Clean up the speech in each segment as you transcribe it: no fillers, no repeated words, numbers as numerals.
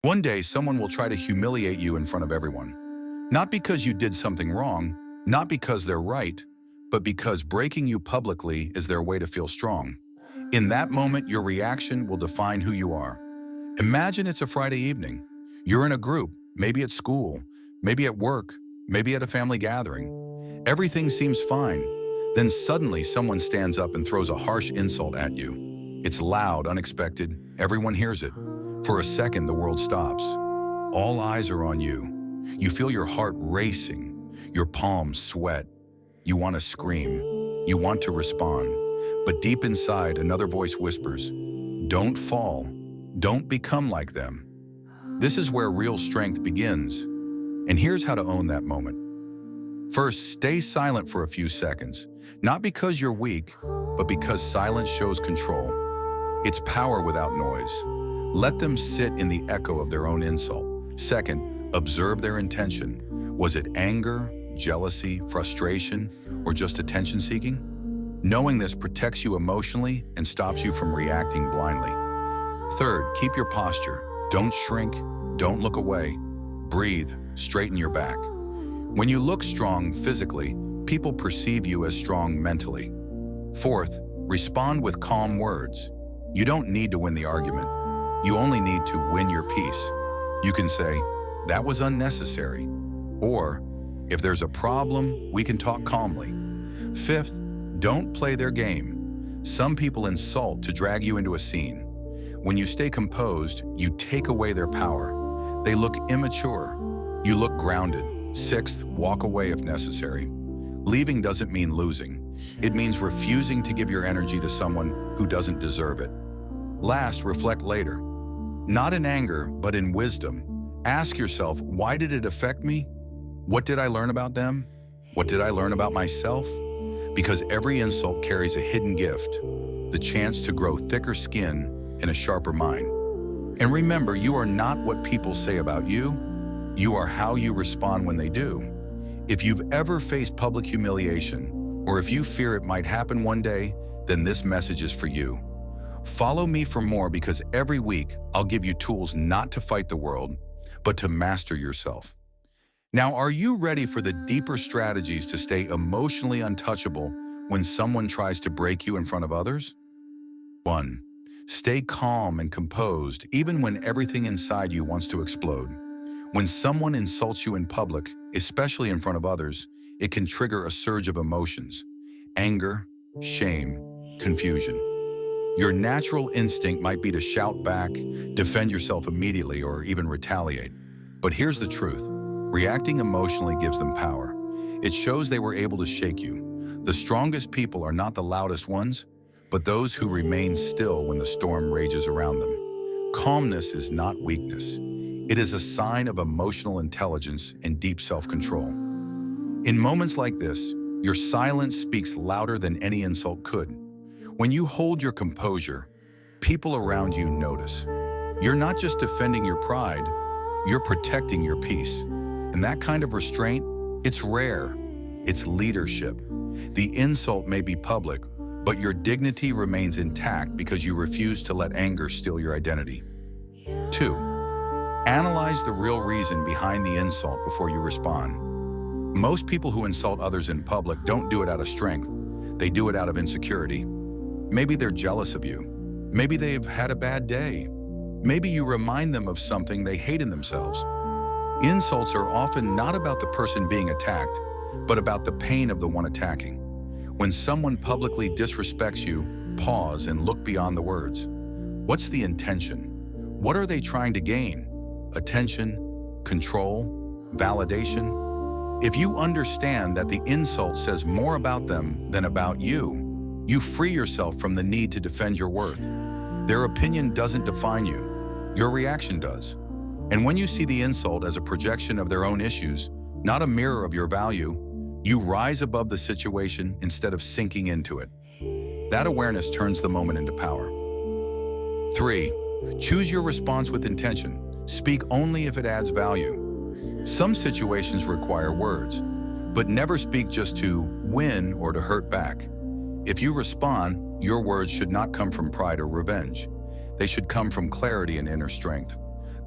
One day, someone will try to humiliate you in front of everyone. Not because you did something wrong, not because they're right, but because breaking you publicly is their way to feel strong. In that moment, your reaction will define who you are. Imagine it's a Friday evening. You're in a group, maybe at school, maybe at work, maybe at a family gathering. Everything seems fine. Then suddenly someone stands up and throws a harsh insult at you. It's loud, unexpected, everyone hears it. For a second, the world stops. All eyes are on you. You feel your heart racing, your palms sweat. You want to scream. You want to respond. But deep inside, another voice whispers, "Don't fall. Don't become like them." This is where real strength begins. And here's how to own that moment. First, stay silent for a few seconds. Not because you're weak, but because silence shows control. It's power without noise. Let them sit in the echo of their own insult. Second, observe their intention. Was it anger, jealousy, frustration, or just attention seeking? Knowing this protects you emotionally and stops you from reacting blindly. Third, keep your posture. Don't shrink, don't look away. Breathe, straighten your back. When you look strong physically, people perceive you as strong mentally. Fourth, respond with calm words. You don't need to win the argument. You only need to win your peace. You can say, "That was unnecessary." Or, "If there's a problem, we can talk calmly." Fifth, don't play their game. Some people insult to drag you into a scene. When you stay composed, you take away their power. They look immature. You look grounded. Sixth, walk away if necessary. Leaving doesn't mean losing. It means refusing to give your energy to someone who doesn't deserve it. Last, reflect later. Not in anger, but in wisdom. Ask yourself, why did it affect me? What did I learn about them? What did I learn about myself? Because every insult carries a hidden gift, the chance to grow thicker skin and a sharper mind. And remember, you are not what people say about you. You are how you respond when they do. If you've ever faced public humiliation, or if you fear it might happen one day, then this message is for you. Follow me for more, because every week I'll give you tools not to fight the world, but to master yourself. Now, are you ready for the deeper strategies to stay emotionally untouchable when someone tries to break you in front of others? 1. Stay calm and composed even when everything inside you wants to explode. When someone insults you in public, especially in front of others, it can trigger a surge of emotions: anger, shame, confusion. Your natural instinct might be to shout back, defend yourself immediately, or even retaliate. But here's the truth. Reacting emotionally gives them power. It shows they were able to shake you. The strongest people are not the loudest ones, but those who remain still when the storm rages around them. Calmness is not weakness. It is a sign of emotional intelligence and deep self-control. In moments like this, your silence speaks louder than any insult could. When you hold your composure, people around you notice. You're not just defending your pride, you're protecting your peace. And that kind of restraint, it's rare. It's leadership. The insult may be public, but your dignity remains intact because you refuse to let anger steal your identity. 2. Analyze the real reason behind the insult before you respond. Most people who insult others in public don't do it out of strength. They do it out of insecurity. Maybe they're jealous of you. Maybe they've had a bad day. Maybe you remind them of something they hate in themselves. Insults are often not about the person being attacked, but about the pain of the one attacking. When someone publicly disrespects you, pause and look beyond the words. What's the intention? What are they trying to gain? Attention, control, validation? If you understand that the insult says more about them than about you, you free yourself from the need to defend your worth. Their opinion doesn't define you. Your reaction does. And when you see the insult as a projection of their own issues, not a mirror of your value, you rise above the situation instead of sinking into it. That awareness turns the moment into power. 3. Choose your response with intention. Speak only if it adds value. Some situations require words, but never speak just to win or to hurt back. If you respond, your words should not come from pride or revenge. They should come from clarity and inner strength.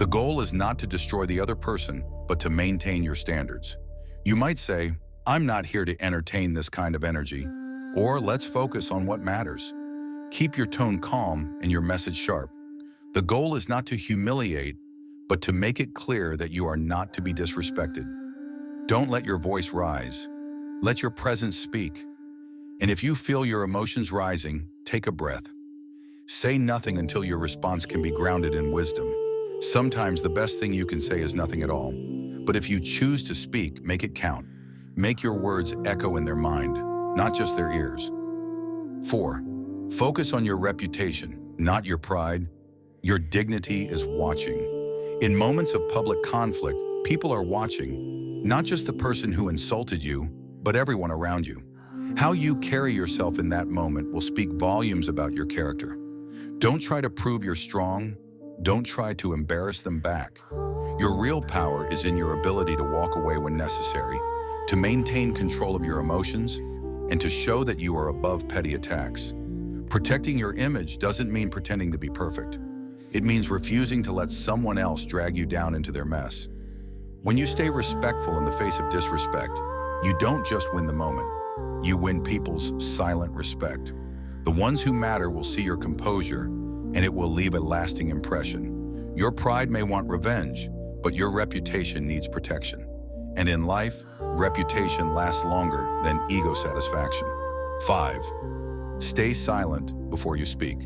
The goal is not to destroy the other person, but to maintain your standards. You might say, I'm not here to entertain this kind of energy, or let's focus on what matters. Keep your tone calm and your message sharp. The goal is not to humiliate, but to make it clear that you are not to be disrespected. Don't let your voice rise. Let your presence speak. And if you feel your emotions rising, take a breath. Say nothing until your response can be grounded in wisdom. Sometimes the best thing you can say is nothing at all. But if you choose to speak, make it count. Make your words echo in their mind, not just their ears. 4. Focus on your reputation, not your pride. Your dignity is watching. In moments of public conflict, people are watching, not just the person who insulted you, but everyone around you. How you carry yourself in that moment will speak volumes about your character. Don't try to prove you're strong. Don't try to embarrass them back. Your real power is in your ability to walk away when necessary, to maintain control of your emotions, and to show that you are above petty attacks. Protecting your image doesn't mean pretending to be perfect. It means refusing to let someone else drag you down into their mess. When you stay respectful in the face of disrespect, you don't just win the moment. You win people's silent respect. The ones who matter will see your composure, and it will leave a lasting impression. Your pride may want revenge, but your reputation needs protection. And in life, reputation lasts longer than ego satisfaction. 5. Stay silent before you speak.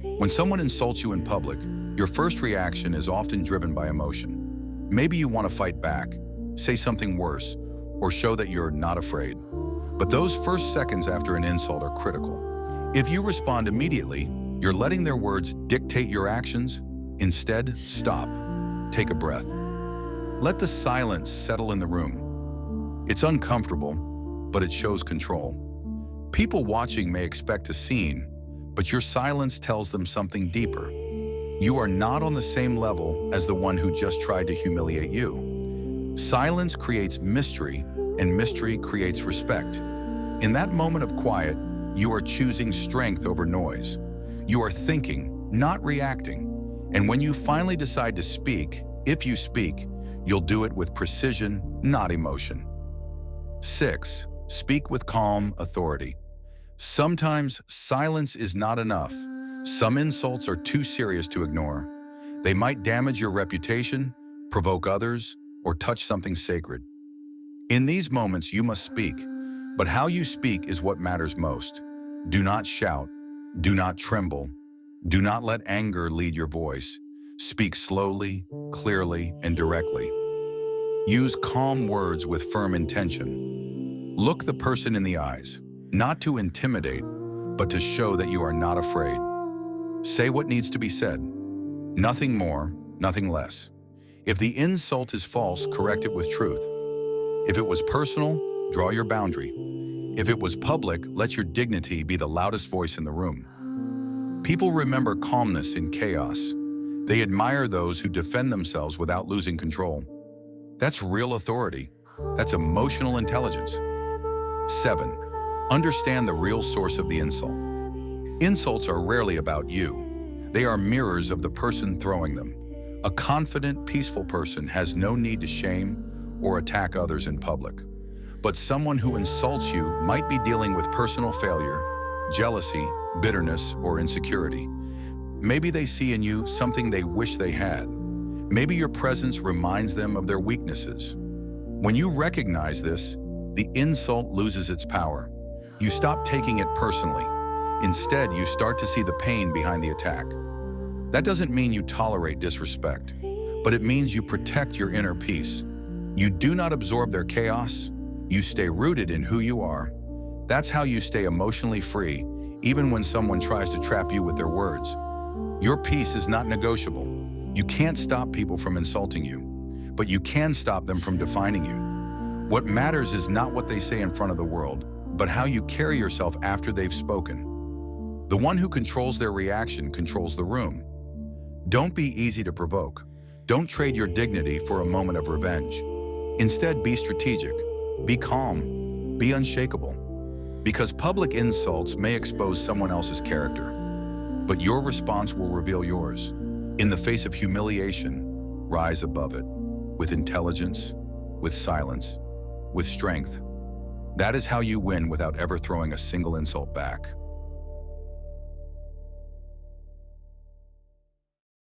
When someone insults you in public, your first reaction is often driven by emotion. Maybe you want to fight back, say something worse, or show that you're not afraid. But those first seconds after an insult are critical. If you respond immediately, you're letting their words dictate your actions. Instead, stop. Take a breath. Let the silence settle in the room. It's uncomfortable, but it shows control. People watching may expect a scene, but your silence tells them something deeper. You are not on the same level as the one who just tried to humiliate you. Silence creates mystery, and mystery creates respect. In that moment of quiet, you are choosing strength over noise. You are thinking, not reacting. And when you finally decide to speak, if you speak, you'll do it with precision, not emotion. 6. Speak with calm authority. Sometimes silence is not enough. Some insults are too serious to ignore. They might damage your reputation, provoke others, or touch something sacred. In these moments, you must speak, but how you speak is what matters most. Do not shout. Do not tremble. Do not let anger lead your voice. Speak slowly, clearly, and directly. Use calm words with firm intention. Look the person in the eyes, not to intimidate, but to show that you are not afraid. Say what needs to be said. Nothing more, nothing less. If the insult is false, correct it with truth. If it was personal, draw your boundary. If it was public, let your dignity be the loudest voice in the room. People remember calmness in chaos. They admire those who defend themselves without losing control. That's real authority. That's emotional intelligence. 7. Understand the real source of the insult. Insults are rarely about you. They are mirrors of the person throwing them. A confident, peaceful person has no need to shame or attack others in public. But someone who insults you might be dealing with personal failure, jealousy, bitterness, or insecurity. Maybe they see in you something they wish they had. Maybe your presence reminds them of their weaknesses. When you recognize this, the insult loses its power. You stop taking it personally. Instead, you start to see the pain behind the attack. That doesn't mean you tolerate disrespect, but it means you protect your inner peace. You do not absorb their chaos. You stay rooted in who you are. That's how you stay emotionally free, even when someone tries to trap you with their words. Your peace is not negotiable. You can't stop people from insulting you, but you can stop them from defining you. What matters is not what they say in front of the world, but how you carry yourself after they've spoken. The one who controls their reaction controls the room. Don't be easy to provoke. Don't trade your dignity for a moment of revenge. Instead, be strategic, be calm, be unshakable. Because public insults may expose someone else's character, but your response will reveal yours. In the face of humiliation, rise above it, with intelligence, with silence, with strength. That is how you win without ever throwing a single insult back.